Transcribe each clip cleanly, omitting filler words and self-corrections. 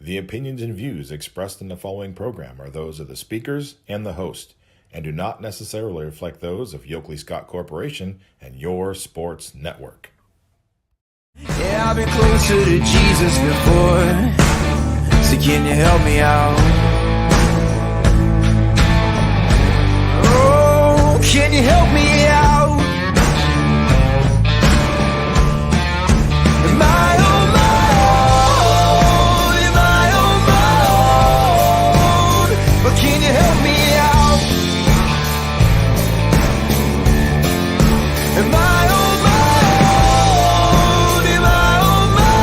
The opinions and views expressed in the following program are those of the speakers and the host, and do not necessarily reflect those of Yoakley Scott Corporation and Your Sports Network. Yeah, I've been closer to Jesus before, so can you help me out? Oh, can you help me out? Am I on my own? Am I on my own? But can you help me out? Am I on my own? Am I on my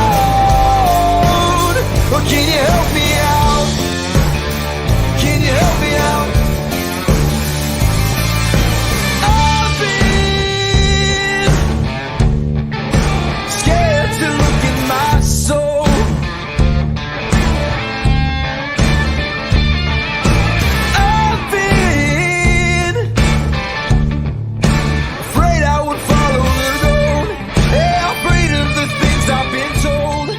own? Or can you help me out? Can you help me out? I've been scared to look in my soul. I've been afraid I would follow the road. Yeah, afraid of the things I've been told.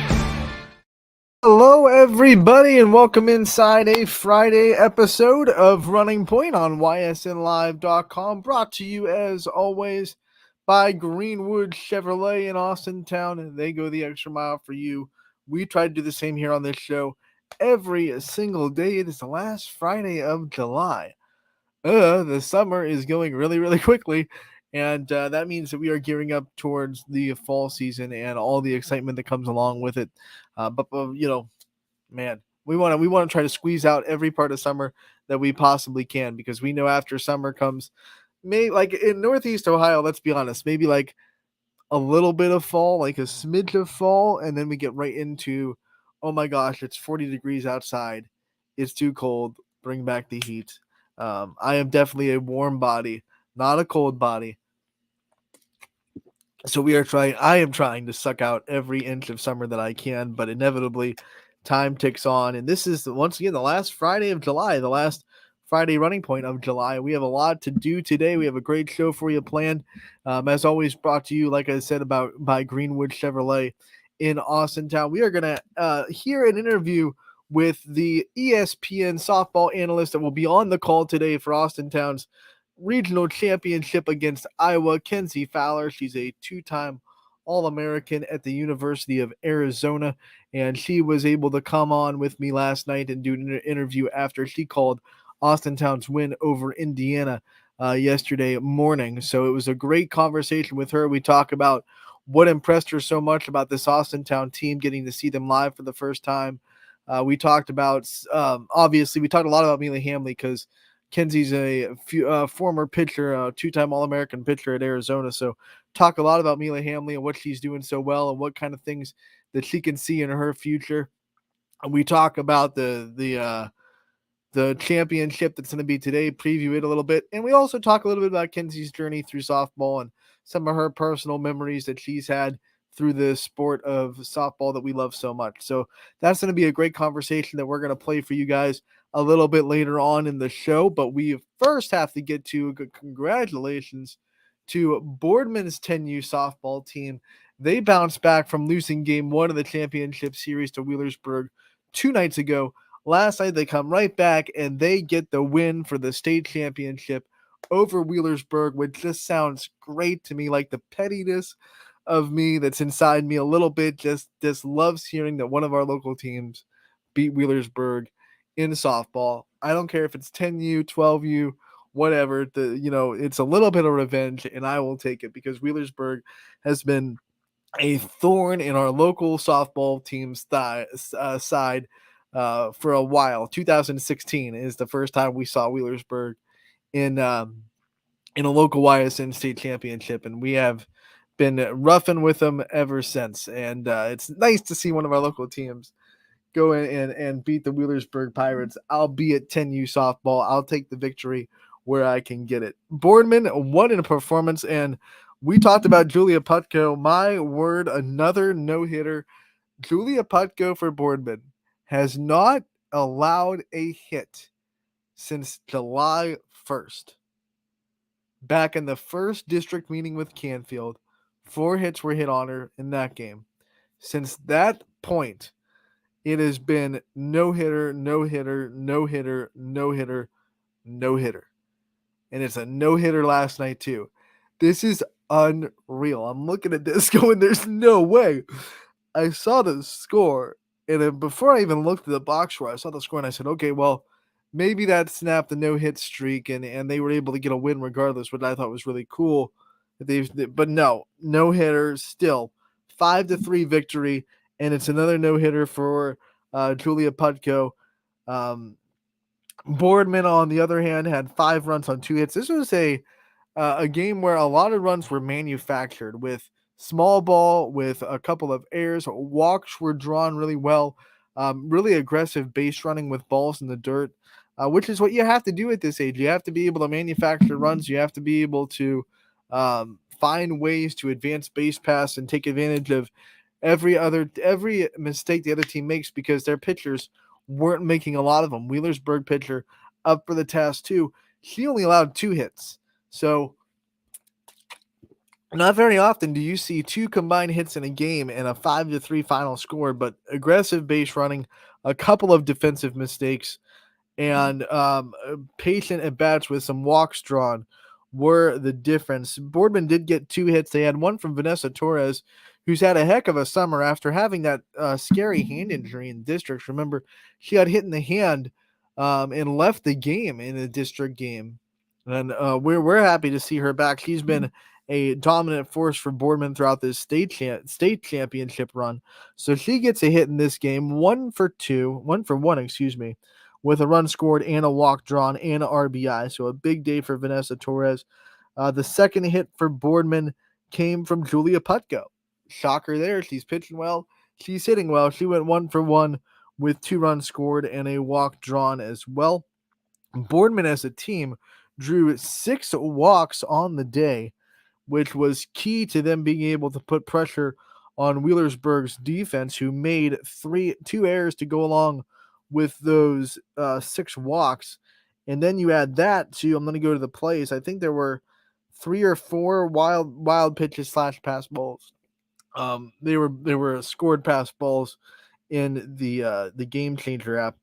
Hello, everybody, and welcome inside a Friday episode of Running Point on ysnlive.com, brought to you, as always, by Greenwood Chevrolet in Austintown, and they go the extra mile for you. We try to do the same here on this show every single day. It is the last Friday of July. The summer is going really, really quickly, and that means that we are gearing up towards the fall season and all the excitement that comes along with it. But man, we want to try to squeeze out every part of summer that we possibly can, because we know after summer comes, like in Northeast Ohio, let's be honest, maybe like a little bit of fall, like a smidge of fall, and then we get right into, oh my gosh, it's 40 degrees outside, it's too cold, bring back the heat. I am definitely a warm body, not a cold body. So I am trying to suck out every inch of summer that I can, but inevitably time ticks on. And this is once again the last Friday of July, the last Friday running point of July. We have a lot to do today. We have a great show for you planned. As always, brought to you, like I said, by Greenwood Chevrolet in Austintown. We are going to hear an interview with the ESPN softball analyst that will be on the call today for Austintown's regional championship against Iowa, Kenzie Fowler. She's a two-time All-American at the University of Arizona, and she was able to come on with me last night and do an interview after she called Austintown's win over Indiana yesterday morning. So it was a great conversation with her. We talk about what impressed her so much about this Austintown team, getting to see them live for the first time. We talked about, obviously, we talked a lot about Mila Hamley, because Kenzie's a former pitcher, two-time All-American pitcher at Arizona. So talk a lot about Mila Hamley and what she's doing so well and what kind of things that she can see in her future. And we talk about the championship that's going to be today, preview it a little bit. And we also talk a little bit about Kenzie's journey through softball and some of her personal memories that she's had through the sport of softball that we love so much. So that's going to be a great conversation that we're going to play for you guys a little bit later on in the show. But we first have to get to congratulations to Boardman's 10U softball team. They bounced back from losing game one of the championship series to Wheelersburg 2 nights ago. Last night, they come right back and they get the win for the state championship over Wheelersburg, which just sounds great to me. Like the pettiness of me that's inside me a little bit just loves hearing that one of our local teams beat Wheelersburg in softball. I don't care if it's 10U, 12U, whatever. It's a little bit of revenge, and I will take it, because Wheelersburg has been a thorn in our local softball team's side for a while. 2016 is the first time we saw Wheelersburg in a local YSN state championship, and we have been roughing with them ever since. And it's nice to see one of our local teams go in and beat the Wheelersburg Pirates. I'll be at 10U softball. I'll take the victory where I can get it. Boardman won in a performance, and we talked about Julia Putko. My word, another no-hitter. Julia Putko for Boardman has not allowed a hit since July 1st. Back in the first district meeting with Canfield, 4 hits were hit on her in that game. Since that point, It has been no hitter, no hitter, no hitter, no hitter, no hitter. And it's a no hitter last night, too. This is unreal. I'm looking at this going, there's no way. I saw the score, and then before I even looked at the box score, I saw the score and I said, okay, well, maybe that snapped the no-hit streak, and they were able to get a win regardless, which I thought was really cool. But no hitter still 5-3 victory, and it's another no hitter for Julia Putko. Boardman, on the other hand, had 5 runs on 2 hits. This was a game where a lot of runs were manufactured with small ball, with a couple of errors. Walks were drawn really well. Really aggressive base running with balls in the dirt, which is what you have to do at this age. You have to be able to manufacture runs. You have to be able to find ways to advance base pass and take advantage of every mistake the other team makes, because their pitchers weren't making a lot of them. Wheelersburg pitcher up for the task too. She only allowed 2 hits. So not very often do you see 2 combined hits in a game and a 5-3 final score, but aggressive base running, a couple of defensive mistakes, and patient at bats with some walks drawn were the difference. Boardman did get 2 hits. They had one from Vanessa Torres, who's had a heck of a summer after having that scary hand injury in districts. Remember, she got hit in the hand and left the game in a district game. And we're happy to see her back. She's been a dominant force for Boardman throughout this state championship run. So she gets a hit in this game, 1 for 1, with a run scored and a walk drawn and an RBI. So a big day for Vanessa Torres. The second hit for Boardman came from Julia Putko. Shocker there. She's pitching well. She's hitting well. She went 1 for 1 with 2 runs scored and a walk drawn as well. Boardman as a team drew 6 walks on the day, which was key to them being able to put pressure on Wheelersburg's defense, who made 2 errors to go along with those 6 walks. And then you add that to, I'm going to go to the plays. I think there were 3 or 4 wild pitches / pass balls. They were scored pass balls in the Game Changer app,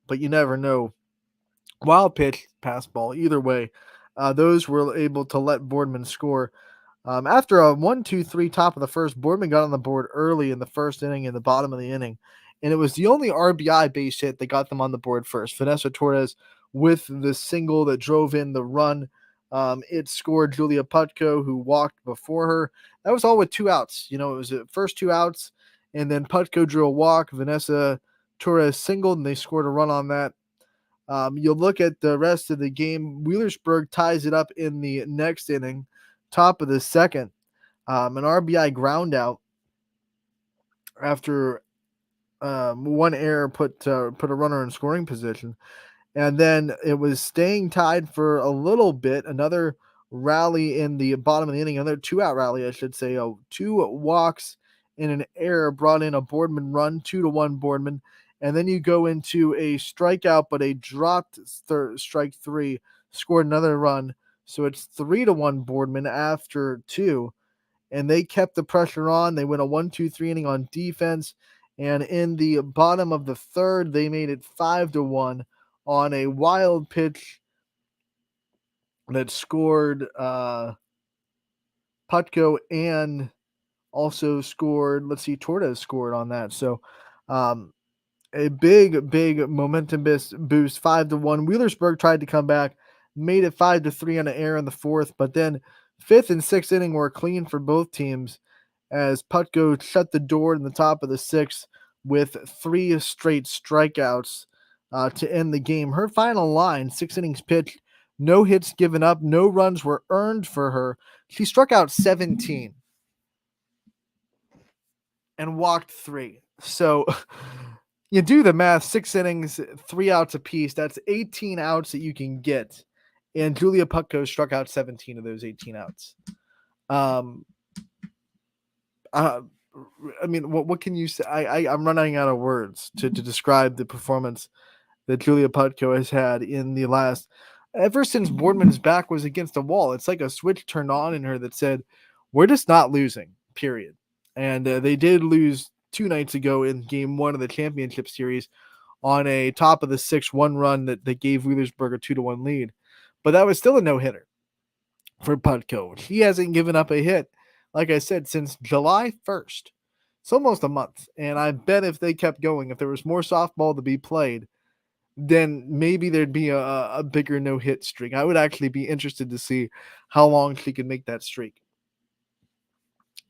but you never know. Wild pitch, pass ball, either way, those were able to let Boardman score. After a 1-2-3 top of the first, Boardman got on the board early in the first inning, in the bottom of the inning, and it was the only RBI base hit that got them on the board first. Vanessa Torres with the single that drove in the run. It scored Julia Putko, who walked before her. That was all with 2 outs. It was the first 2 outs, and then Putko drew a walk. Vanessa Torres singled, and they scored a run on that. You'll look at the rest of the game. Wheelersburg ties it up in the next inning, top of the second. An RBI ground out after 1 error put a runner in scoring position. And then it was staying tied for a little bit. Another rally in the bottom of the inning, another 2-out rally, I should say. 2 walks and an error brought in a Boardman run, 2-1 Boardman. And then you go into a strikeout, but a dropped strike 3, scored another run. So it's 3-1 Boardman after 2. And they kept the pressure on. They went a 1-2-3 inning on defense. And in the bottom of the third, they made it 5-1 on a wild pitch that scored Putko, and also scored, Torres scored on that. So a big momentum boost, 5-1. Wheelersburg tried to come back, made it 5-3 on an error in the fourth, but then 5th and 6th inning were clean for both teams as Putko shut the door in the top of the 6th with 3 straight strikeouts to end the game. Her final line, 6 innings pitched, no hits given up, no runs were earned for her. She struck out 17 and walked 3. So you do the math, 6 innings, 3 outs apiece. That's 18 outs that you can get. And Julia Putko struck out 17 of those 18 outs. What can you say? I'm running out of words to describe the performance that Julia Putko has had in the last, ever since Boardman's back was against the wall. It's like a switch turned on in her that said, we're just not losing, period. And they did lose 2 nights ago in game 1 of the championship series on a top of the 6-1 run that gave Wheelersburg a 2-1 lead. But that was still a no-hitter for Putco. He hasn't given up a hit, like I said, since July 1st. It's almost a month. And I bet if they kept going, if there was more softball to be played, then maybe there'd be a bigger no-hit streak. I would actually be interested to see how long she could make that streak.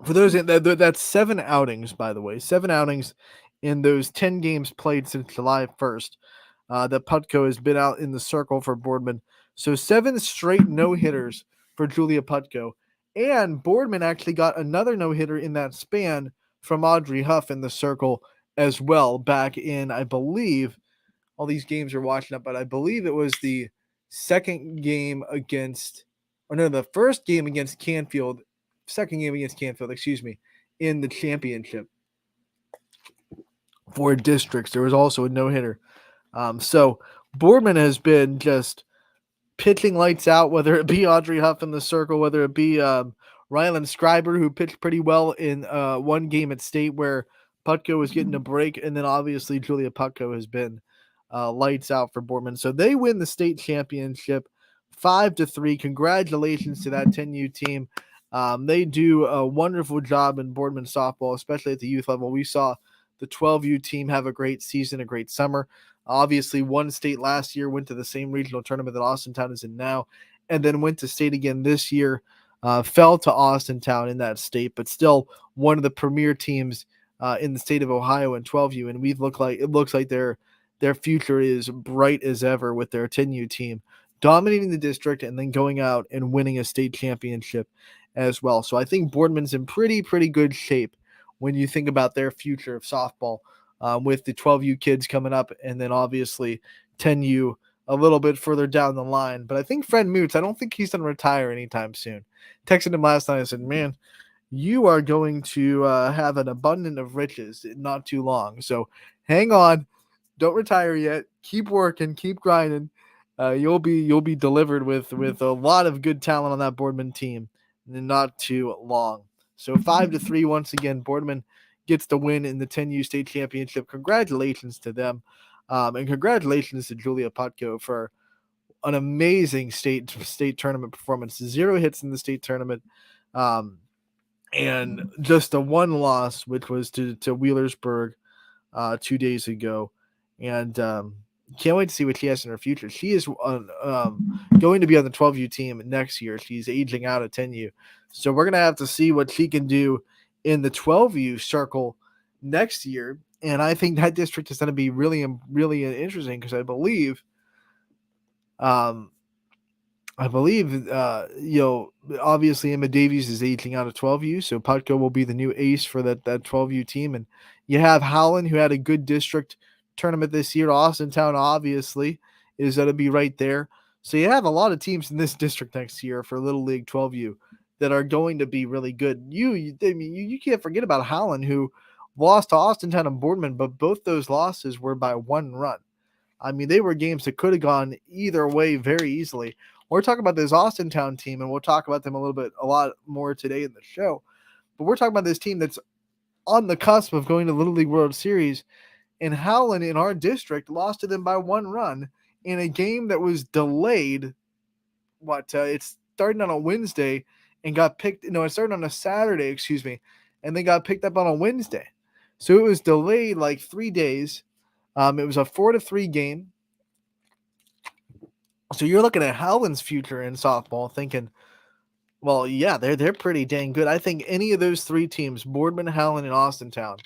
For those, that's 7 outings, by the way. 7 outings in those 10 games played since July 1st that Putco has been out in the circle for Boardman. So 7 straight no-hitters for Julia Putco. And Boardman actually got another no-hitter in that span from Audrey Huff in the circle as well back in, I believe, all these games are watching up, but I believe it was the second game against, or no, the first game against Canfield, second game against Canfield, excuse me, in the championship for districts. There was also a no-hitter. So Boardman has been just pitching lights out, whether it be Audrey Huff in the circle, whether it be Rylan Scriber, who pitched pretty well in one game at state where Putco was getting a break, and then obviously Julia Putco has been lights out for Boardman. So they win the state championship 5-3. Congratulations to that 10U team. They do a wonderful job in Boardman softball, especially at the youth level. We saw the 12U team have a great season, a great summer. Obviously, won state last year, went to the same regional tournament that Austintown is in now, and then went to state again this year. Fell to Austintown in that state, but still one of the premier teams in the state of Ohio in 12U. And it looks like their future is bright as ever with their 10U team dominating the district and then going out and winning a state championship as well. So I think Boardman's in pretty good shape when you think about their future of softball with the 12U kids coming up and then obviously 10U a little bit further down the line. But I think Fred Moots, I don't think he's going to retire anytime soon. Texted him last night. I said, man, you are going to have an abundance of riches in not too long. So hang on. Don't retire yet. Keep working. Keep grinding. You'll be delivered with a lot of good talent on that Boardman team in not too long. So 5-3 once again. Boardman gets the win in the 10U state championship. Congratulations to them, and congratulations to Julia Putco for an amazing state tournament performance. 0 hits in the state tournament, and just a 1 loss, which was to Wheelersburg 2 days ago. And can't wait to see what she has in her future. She is going to be on the 12U team next year. She's aging out at 10U. So we're going to have to see what she can do in the 12U circle next year. And I think that district is going to be really interesting because I believe obviously Emma Davies is aging out of 12U, so Putco will be the new ace for that 12U team. And you have Howland, who had a good district tournament this year. Austintown, obviously, is going to be right there. So you have a lot of teams in this district next year for Little League 12U that are going to be really good. You can't forget about Howland, who lost to Austintown and Boardman, but both those losses were by 1 run. I mean, they were games that could have gone either way very easily. We're talking about this Austintown team, and we'll talk about them a lot more today in the show. But we're talking about this team that's on the cusp of going to Little League World Series, and Howland in our district lost to them by 1 run in a game that was delayed. It started on a Wednesday and got picked. No, it started on a Saturday, excuse me, and they got picked up on a Wednesday. So it was delayed like 3 days. It was a 4-3 game. So you're looking at Howland's future in softball thinking, well, yeah, they're pretty dang good. I think any of those 3 teams, Boardman, Howland, and Austintown,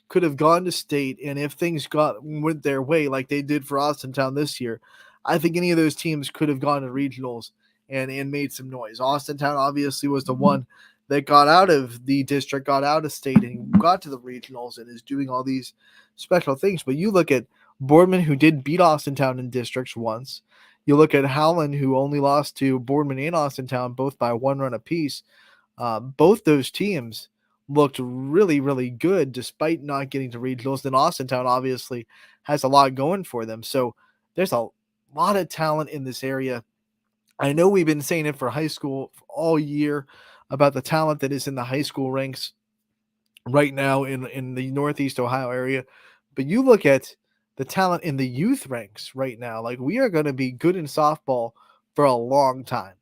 could have gone to state, and if things went their way like they did for Austintown this year, I think any of those teams could have gone to regionals and made some noise. Austintown obviously was the one that got out of the district, got out of state, and got to the regionals and is doing all these special things. But you look at Boardman, who did beat Austintown in districts once. You look at Howland, who only lost to Boardman and Austintown, both by 1 run apiece. Both those teams looked really good despite not getting to regionals. Then Austintown obviously has a lot going for them. So there's a lot of talent in this area. I know we've been saying it for high school all year about the talent that is in the high school ranks right now in the Northeast Ohio area. But you look at the talent in the youth ranks right now, like we are going to be good in softball for a long time.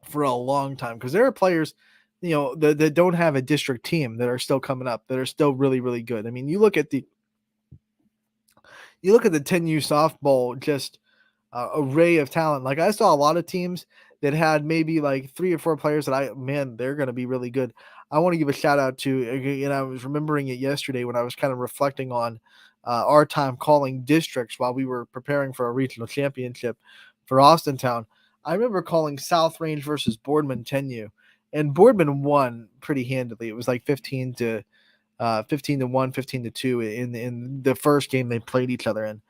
For a long time, because there are players, that don't have a district team that are still coming up, that are still really, really good. I mean, you look at the 10U softball just array of talent. Like I saw a lot of teams that had maybe like 3 or 4 players that they're going to be really good. I want to give a shout out to, and I was remembering it yesterday when I was kind of reflecting on our time calling districts while we were preparing for a regional championship for Austintown. I remember calling South Range versus Boardman 10U, and Boardman won pretty handily. It was like 15-1, 15-2 in the first game they played each other in.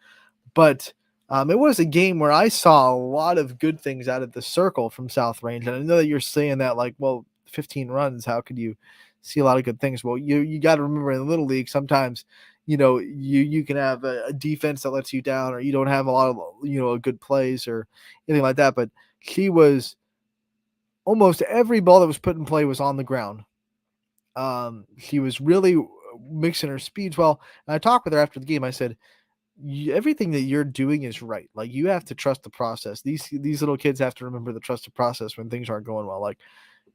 But it was a game where I saw a lot of good things out of the circle from South Range. And I know that you're saying that, like, well, 15 runs, how could you see a lot of good things? Well, you got to remember in the Little League, sometimes, you can have a defense that lets you down, or you don't have a lot of, good plays or anything like that. But she was almost every ball that was put in play was on the ground. She was really mixing her speeds well. And I talked with her after the game. I said, everything that you're doing is right. Like, you have to trust the process. These little kids have to remember the trust the process when things aren't going well. Like,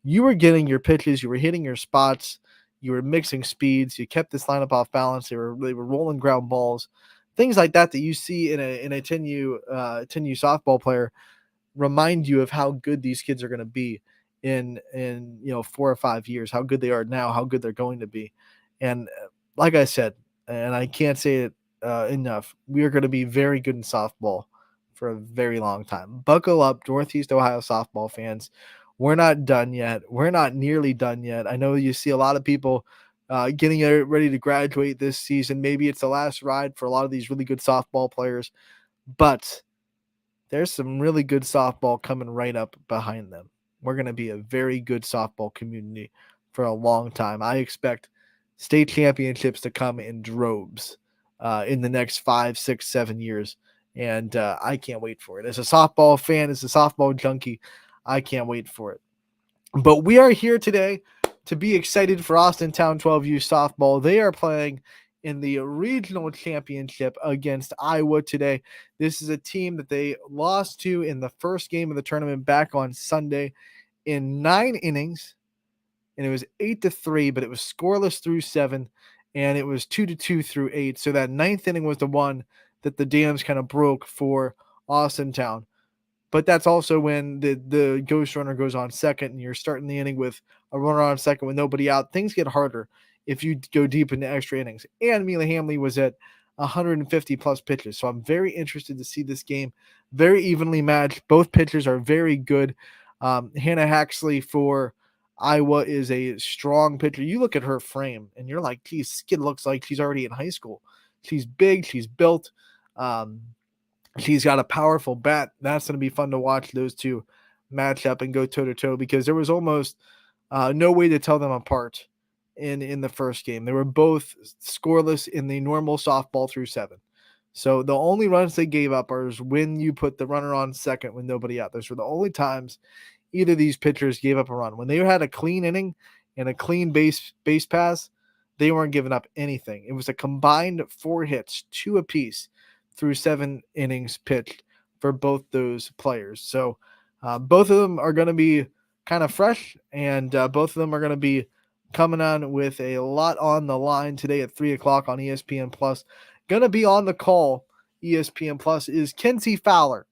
you were getting your pitches, you were hitting your spots, you were mixing speeds, you kept this lineup off balance. They were rolling ground balls, things like that you see in a 10U softball player remind you of how good these kids are going to be in 4 or 5 years, how good they are now, how good they're going to be. And like I said, and I can't say it enough, we are going to be very good in softball for a very long time. Buckle up, Northeast Ohio softball fans. We're not done yet. We're not nearly done yet. I know you see a lot of people getting ready to graduate this season. Maybe it's the last ride for a lot of these really good softball players, but there's some really good softball coming right up behind them. We're going to be a very good softball community for a long time. I expect state championships to come in droves in the next 5, 6, 7 years. And I can't wait for it. As a softball fan, as a softball junkie, I can't wait for it. But we are here today to be excited for Austintown 12U softball. They are playing in the regional championship against Iowa today. This is a team that they lost to in the first game of the tournament back on Sunday in 9 innings, and it was 8-3, but it was scoreless through 7, and it was 2-2 through 8. So that 9th inning was the one that the dams kind of broke for Austintown. But that's also when the ghost runner goes on second, and you're starting the inning with a runner on second with nobody out. Things get harder if you go deep into extra innings. And Mila Hamley was at 150 plus pitches. So I'm very interested to see this game. Very evenly matched. Both pitchers are very good. Hannah Haxley for Iowa is a strong pitcher. You look at her frame and you're like, geez, skin looks like she's already in high school. She's big. She's built. She's got a powerful bat. That's going to be fun to watch those two match up and go toe-to-toe, because there was almost no way to tell them apart in the first game. They were both scoreless in the normal softball through 7. So the only runs they gave up are when you put the runner on second with nobody out. Those were the only times either of these pitchers gave up a run. When they had a clean inning and a clean base pass, they weren't giving up anything. It was a combined 4 hits, 2 apiece, through 7 innings pitched for both those players. So both of them are going to be kind of fresh, and both of them are going to be coming on with a lot on the line today at 3 o'clock on ESPN Plus. Going to be on the call, ESPN Plus, is Kenzie Fowler.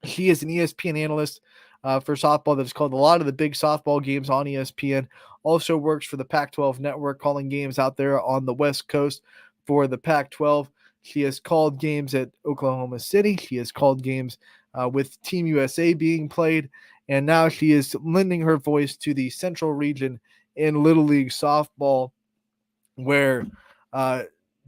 She is an ESPN analyst for softball that's called a lot of the big softball games on ESPN. Also works for the Pac-12 network, calling games out there on the West Coast for the Pac-12. She has called games at Oklahoma City. She has called games with Team USA being played. And now she is lending her voice to the Central region in Little League softball, where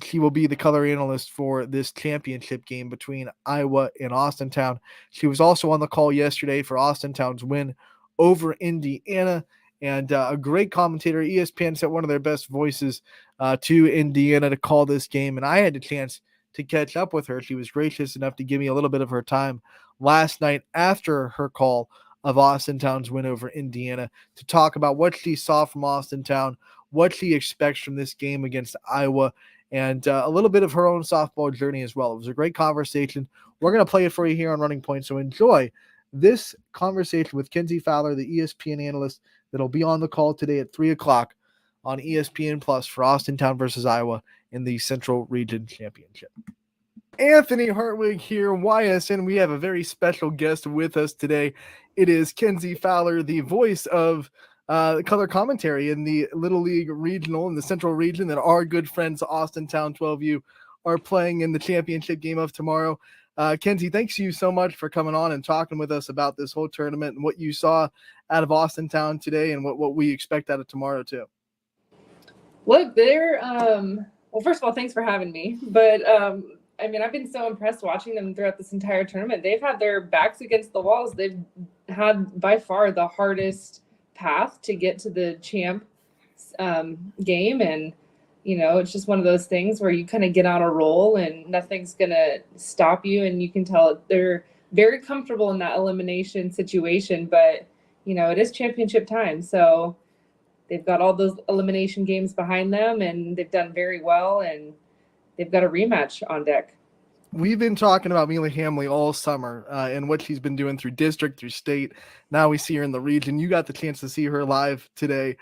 she will be the color analyst for this championship game between Iowa and Austintown. She was also on the call yesterday for Austintown's win over Indiana. And a great commentator. ESPN sent one of their best voices to Indiana to call this game, and I had the chance to catch up with her. She was gracious enough to give me a little bit of her time last night after her call of Austintown's win over Indiana to talk about what she saw from Austintown, what she expects from this game against Iowa, and a little bit of her own softball journey as well. It was a great conversation. We're going to play it for you here on Running Point, so enjoy this conversation with Kenzie Fowler, the ESPN analyst that'll be on the call today at 3 o'clock on ESPN Plus for Austintown versus Iowa in the Central Region Championship. Anthony Hartwig here, YSN. We have a very special guest with us today. It is Kenzie Fowler, the voice of color commentary in the Little League Regional in the Central Region that our good friends Austintown 12U are playing in the championship game of tomorrow. Kenzie, thanks you so much for coming on and talking with us about this whole tournament and what you saw out of Austintown today and what we expect out of tomorrow too. Look, they're well, first of all, thanks for having me. But I mean, I've been so impressed watching them throughout this entire tournament. They've had their backs against the walls. They've had by far the hardest path to get to the champ game. And, you know, it's just one of those things where you kind of get on a roll and nothing's going to stop you. And you can tell they're very comfortable in that elimination situation. But, you know, it is championship time. So they've got all those elimination games behind them and they've done very well. And they've got a rematch on deck. We've been talking about Mila Hamley all summer and what she's been doing through district, through state. Now we see her in the region. You got the chance to see her live today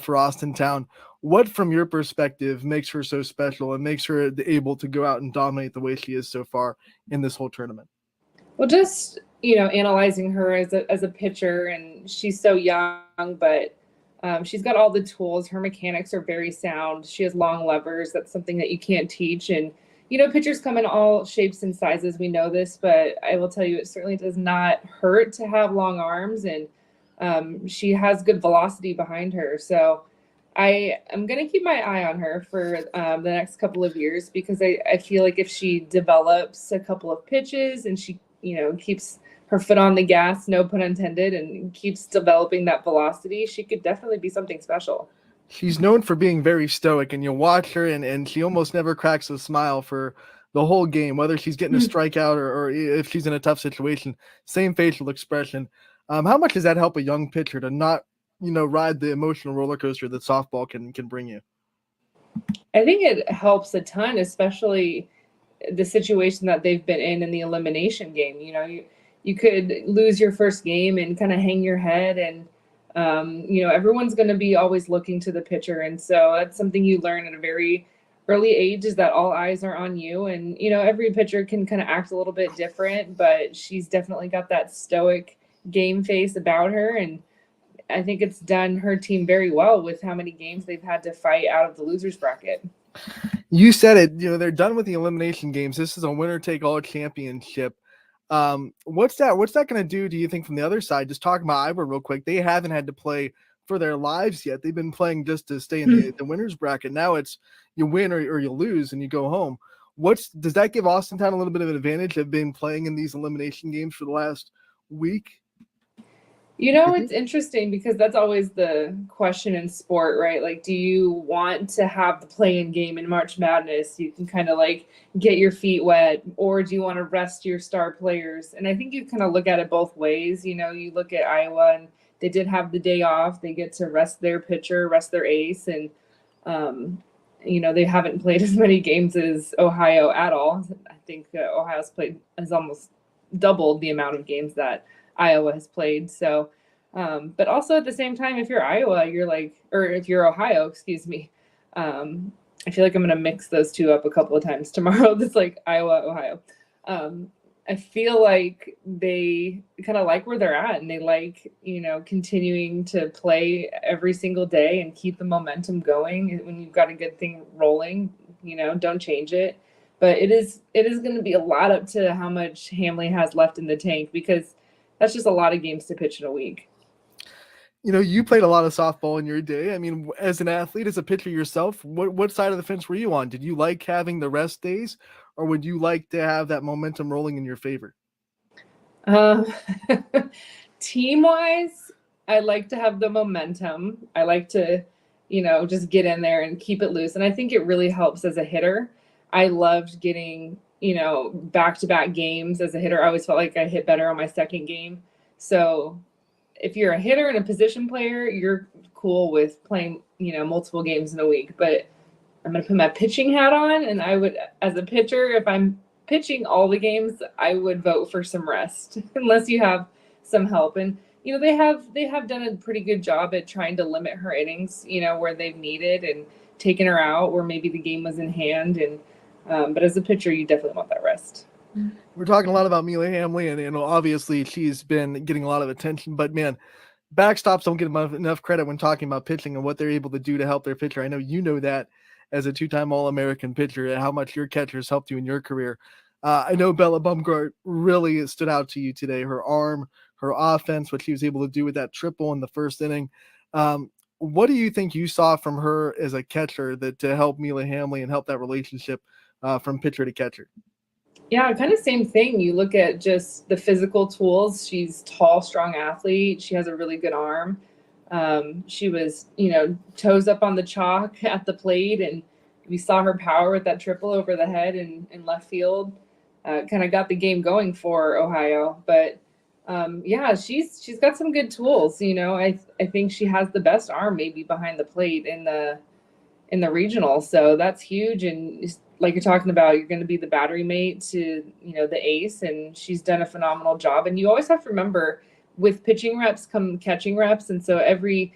for Austintown. What, from your perspective, makes her so special and makes her able to go out and dominate the way she is so far in this whole tournament? Well, just, you know, analyzing her as a pitcher, and she's so young, but she's got all the tools. Her mechanics are very sound. She has long levers. That's something that you can't teach. And, you know, pitchers come in all shapes and sizes. We know this, but I will tell you, it certainly does not hurt to have long arms. And she has good velocity behind her. So I am going to keep my eye on her for the next couple of years, because I feel like if she develops a couple of pitches and she, you know, keeps her foot on the gas, no pun intended, and keeps developing that velocity, she could definitely be something special. She's known for being very stoic, and you watch her and she almost never cracks a smile for the whole game, whether she's getting a strikeout or if she's in a tough situation, same facial expression. How much does that help a young pitcher to not, you know, ride the emotional roller coaster that softball can bring you? I think it helps a ton, especially the situation that they've been in the elimination game. You know, you could lose your first game and kind of hang your head, and you know, everyone's going to be always looking to the pitcher. And so that's something you learn at a very early age, is that all eyes are on you. And, you know, every pitcher can kind of act a little bit different, but she's definitely got that stoic game face about her. And I think it's done her team very well with how many games they've had to fight out of the losers bracket. You said it, you know, they're done with the elimination games. This is a winner take all championship. What's that going to do, do you think, from the other side? Just talking about Iowa real quick. They haven't had to play for their lives yet. They've been playing just to stay in the winners bracket. Now it's you win or you lose and you go home. Does that give Austintown a little bit of an advantage of being playing in these elimination games for the last week? You know, it's interesting because that's always the question in sport, right? Like, do you want to have the play-in game in March Madness? You can kind of like get your feet wet, or do you want to rest your star players? And I think you kind of look at it both ways. You know, you look at Iowa and they did have the day off. They get to rest their pitcher, rest their ace. And, you know, they haven't played as many games as Ohio at all. I think has almost doubled the amount of games that Iowa has played. So, but also at the same time, if you're Iowa, you're like, or if you're Ohio, excuse me. I feel like I'm going to mix those two up a couple of times tomorrow. That's like Iowa, Ohio. I feel like they kind of like where they're at, and they like, you know, continuing to play every single day and keep the momentum going. When you've got a good thing rolling, you know, don't change it. But it is going to be a lot up to how much Hamley has left in the tank, because that's just a lot of games to pitch in a week. You know, you played a lot of softball in your day. I mean, as an athlete, as a pitcher yourself, what side of the fence were you on? Did you like having the rest days, or would you like to have that momentum rolling in your favor? Team-wise, I like to have the momentum. I like to, you know, just get in there and keep it loose. And I think it really helps as a hitter. I loved getting, you know, back-to-back games as a hitter. I always felt like I hit better on my second game. So if you're a hitter and a position player, you're cool with playing, multiple games in a week. But I'm going to put my pitching hat on, and I would, as a pitcher, if I'm pitching all the games, I would vote for some rest unless you have some help. And they have done a pretty good job at trying to limit her innings, where they've needed, and taken her out where maybe the game was in hand. And but as a pitcher, you definitely want that rest. We're talking a lot about Mila Hamley, and obviously she's been getting a lot of attention, but man, backstops don't get enough credit when talking about pitching and what they're able to do to help their pitcher. I know you know that as a two-time All-American pitcher, how much your catchers helped you in your career. I know Bella Bumgart really stood out to you today. Her arm, her offense, what she was able to do with that triple in the first inning. What do you think you saw from her as a catcher that to help Mila Hamley and help that relationship from pitcher to catcher? Yeah, kind of same thing. You look at just the physical tools. She's tall, strong athlete. She has a really good arm. She was, toes up on the chalk at the plate, and we saw her power with that triple over the head in left field. Kind of got the game going for Ohio. But yeah, she's got some good tools. I think she has the best arm maybe behind the plate in the regional. So that's huge. And like you're talking about, you're going to be the battery mate to, the ace, and she's done a phenomenal job. And you always have to remember, with pitching reps come catching reps. And so every,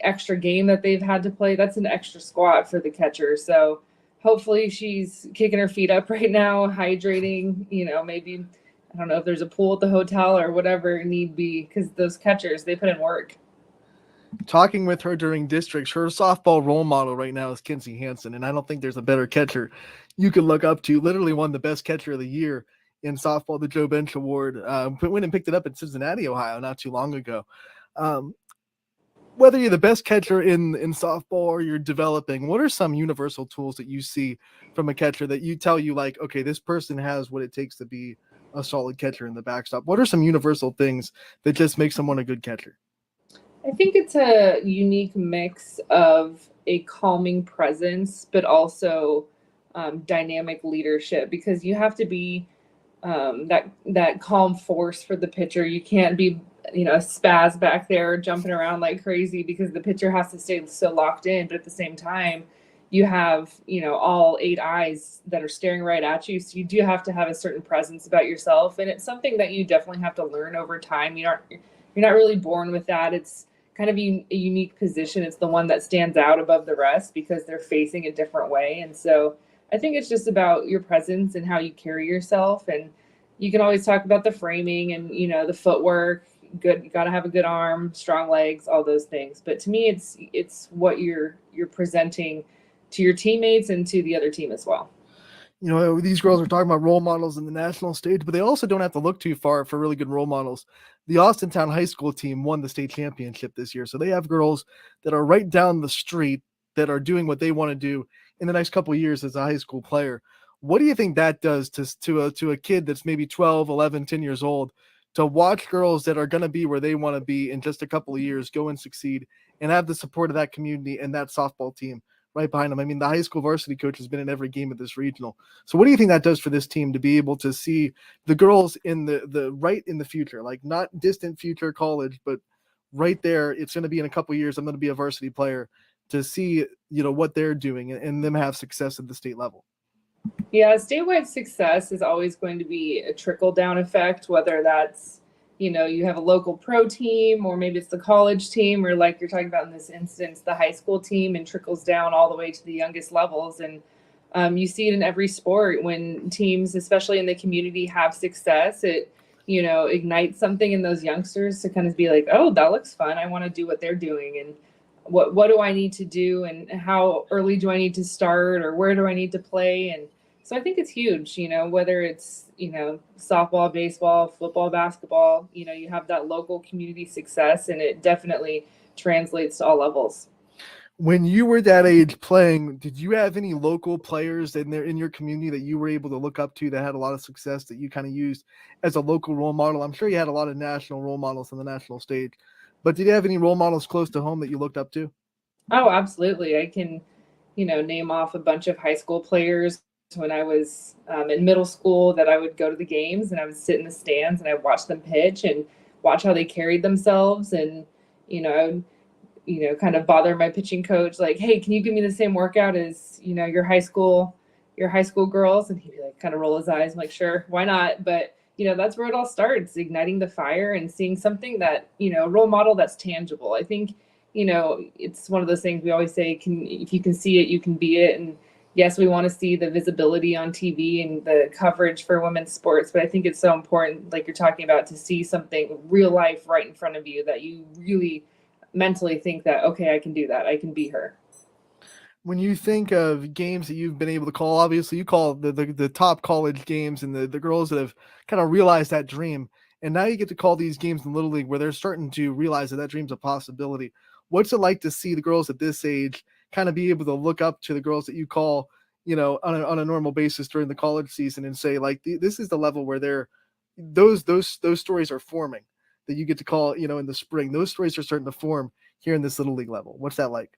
extra game that they've had to play, that's an extra squat for the catcher. So hopefully she's kicking her feet up right now, hydrating, maybe, I don't know if there's a pool at the hotel or whatever need be, because those catchers, they put in work. Talking with her during districts, her softball role model right now is Kinsey Hansen, and I don't think there's a better catcher you can look up to. Literally won the best catcher of the year in softball, the Joe Bench Award. Went and picked it up in Cincinnati, Ohio, not too long ago. Whether you're the best catcher in softball or you're developing, what are some universal tools that you see from a catcher that you tell you like, okay, this person has what it takes to be a solid catcher in the backstop? What are some universal things that just make someone a good catcher? I think it's a unique mix of a calming presence, but also dynamic leadership, because you have to be that calm force for the pitcher. You can't be, a spaz back there jumping around like crazy, because the pitcher has to stay so locked in. But at the same time, you have, all 8 eyes that are staring right at you. So you do have to have a certain presence about yourself. And it's something that you definitely have to learn over time. You're not really born with that. It's kind of a unique position. It's the one that stands out above the rest because they're facing a different way. And so I think it's just about your presence and how you carry yourself. And you can always talk about the framing and, the footwork. Good, you got to have a good arm, strong legs, all those things. But to me, it's what you're presenting to your teammates and to the other team as well. These girls are talking about role models in the national stage, but they also don't have to look too far for really good role models. The Austintown High School team won the state championship this year. So they have girls that are right down the street that are doing what they want to do in the next couple of years as a high school player. What do you think that does to a kid that's maybe 12, 11, 10 years old, to watch girls that are going to be where they want to be in just a couple of years go and succeed and have the support of that community and that softball team right behind them? I mean, the high school varsity coach has been in every game of this regional. So what do you think that does for this team to be able to see the girls in the right in the future, like not distant future college, but right there? It's going to be in a couple of years. I'm going to be a varsity player, to see, what they're doing and them have success at the state level. Yeah, statewide success is always going to be a trickle-down effect, whether that's, you have a local pro team, or maybe it's the college team, or like you're talking about in this instance, the high school team, and trickles down all the way to the youngest levels. And you see it in every sport when teams, especially in the community, have success. It, ignites something in those youngsters to kind of be like, oh, that looks fun. I want to do what they're doing. And what do I need to do, and how early do I need to start, or where do I need to play? And so I think it's huge, whether it's, softball, baseball, football, basketball, you have that local community success, and it definitely translates to all levels. When you were that age playing, did you have any local players in your community that you were able to look up to that had a lot of success that you kind of used as a local role model? I'm sure you had a lot of national role models on the national stage, but did you have any role models close to home that you looked up to? Oh, absolutely. I can, name off a bunch of high school players when I was in middle school that I would go to the games, and I would sit in the stands and I watch them pitch. And watch how they carried themselves. And, I would, kind of bother my pitching coach, like, hey, can you give me the same workout as, your high school girls? And he'd be like, kind of roll his eyes. I'm like, sure, why not? But, that's where it all starts, igniting the fire and seeing something that, role model that's tangible. I think, it's one of those things we always say, if you can see it, you can be it. And yes, we want to see the visibility on TV and the coverage for women's sports, but I think it's so important, like you're talking about, to see something real life right in front of you that you really mentally think that, okay, I can do that. I can be her. When you think of games that you've been able to call, obviously you call the top college games and the girls that have kind of realized that dream. And now you get to call these games in Little League where they're starting to realize that dream's a possibility. What's it like to see the girls at this age kind of be able to look up to the girls that you call, on a normal basis during the college season and say, like, this is the level where those stories are forming that you get to call, in the spring. Those stories are starting to form here in this Little League level. What's that like?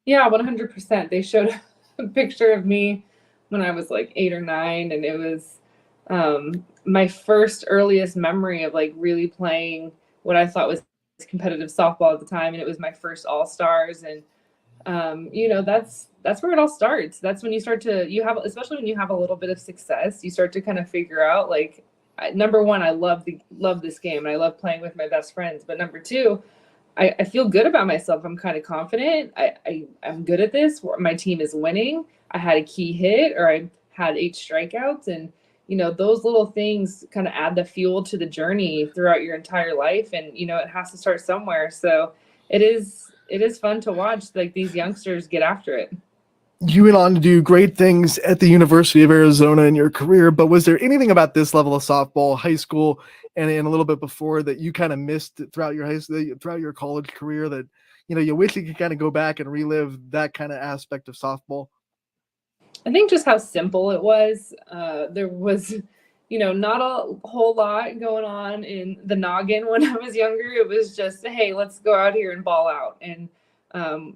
Yeah, 100%. They showed a picture of me when I was like 8 or 9, and it was my first earliest memory of like really playing what I thought was competitive softball at the time, and it was my first All-Stars. And that's where it all starts. That's when you start to especially when you have a little bit of success, you start to kind of figure out, like, number one, I love this game and I love playing with my best friends. But number two, I feel good about myself. I'm kind of confident. I'm good at this. My team is winning. I had a key hit, or I had 8 strikeouts. And, those little things kind of add the fuel to the journey throughout your entire life. And, it has to start somewhere. So it is fun to watch, like, these youngsters get after it. You went on to do great things at the University of Arizona in your career, but was there anything about this level of softball, high school, and a little bit before that you kind of missed throughout your college career that, you wish you could kind of go back and relive that kind of aspect of softball? I think just how simple it was. There was, not a whole lot going on in the noggin when I was younger. It was just, hey, let's go out here and ball out. And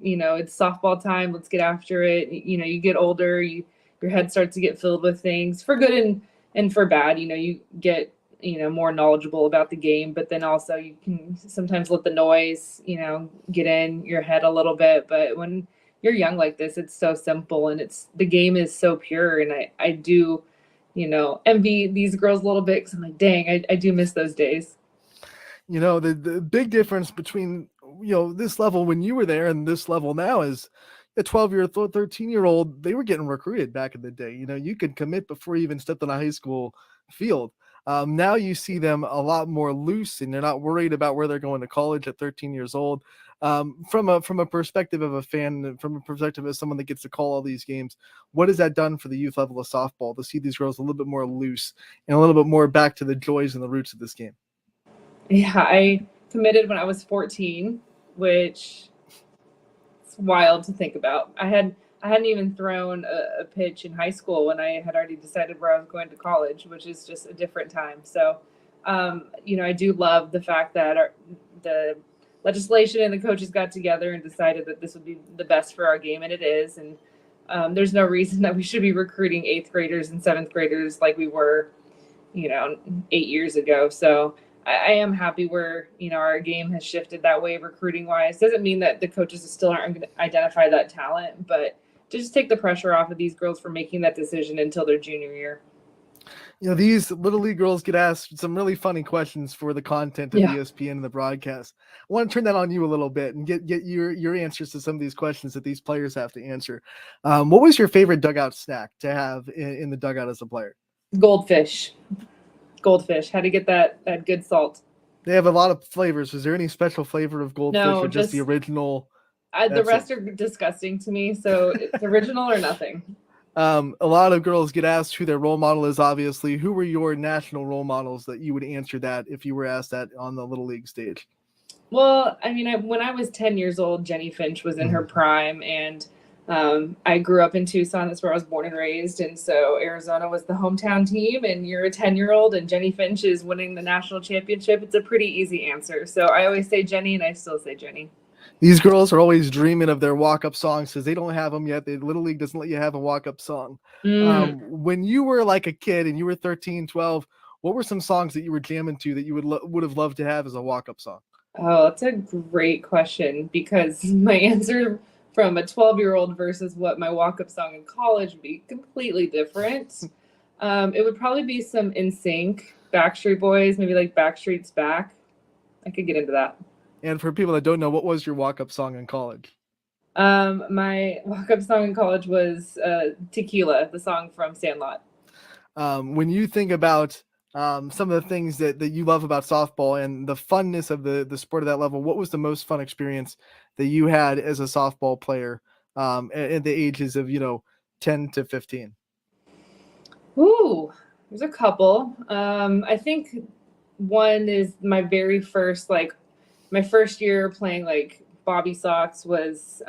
it's softball time. Let's get after it. You get older, your head starts to get filled with things, for good and for bad. You get, more knowledgeable about the game, but then also you can sometimes let the noise, get in your head a little bit. But when you're young like this, it's so simple, and the game is so pure. And I do, envy these girls a little bit, because I'm like, dang, I do miss those days. The big difference between, this level when you were there and this level now is a 13-year-old, they were getting recruited back in the day. You could commit before you even stepped on a high school field. Now you see them a lot more loose, and they're not worried about where they're going to college at 13 years old. From a perspective of a fan, from a perspective of someone that gets to call all these games, what has that done for the youth level of softball to see these girls a little bit more loose and a little bit more back to the joys and the roots of this game? Yeah, I committed when I was 14, which is wild to think about. I hadn't even thrown a pitch in high school when I had already decided where I was going to college, which is just a different time. So, I do love the fact that the legislation and the coaches got together and decided that this would be the best for our game, and it is. And there's no reason that we should be recruiting 8th graders and 7th graders like we were, 8 years ago. So I am happy where, our game has shifted that way recruiting wise. Doesn't mean that the coaches still aren't going to identify that talent, but to just take the pressure off of these girls for making that decision until their junior year. These Little League girls get asked some really funny questions for the content of ESPN and the broadcast. I want to turn that on you a little bit and get your answers to some of these questions that these players have to answer. What was your favorite dugout snack to have in the dugout as a player? Goldfish. Had to get that good salt. They have a lot of flavors. Was there any special flavor of goldfish, or just the original? The rest are disgusting to me, so it's original or nothing. A lot of girls get asked who their role model is, obviously. Who were your national role models that you would answer that if you were asked that on the Little League stage? Well, I mean, when I was 10 years old, Jenny Finch was in her prime, and I grew up in Tucson. That's where I was born and raised. And so Arizona was the hometown team, and you're a 10-year-old and Jenny Finch is winning the national championship. It's a pretty easy answer. So I always say Jenny, and I still say Jenny. These girls are always dreaming of their walk-up songs because they don't have them yet. The Little League doesn't let you have a walk-up song. When you were like a kid and you were 13, 12, what were some songs that you were jamming to that you would have loved to have as a walk-up song? Oh, that's a great question because my answer from a 12-year-old versus what my walk-up song in college would be completely different. It would probably be some NSYNC, Backstreet Boys, maybe like Backstreet's Back. I could get into that. And for people that don't know, what was your walk-up song in college? My walk-up song in college was Tequila, the song from Sandlot. When you think about some of the things that you love about softball and the funness of the sport at that level, what was the most fun experience that you had as a softball player at the ages of 10 to 15? Ooh, there's a couple. I think one is my very first, my first year playing like Bobby Sox was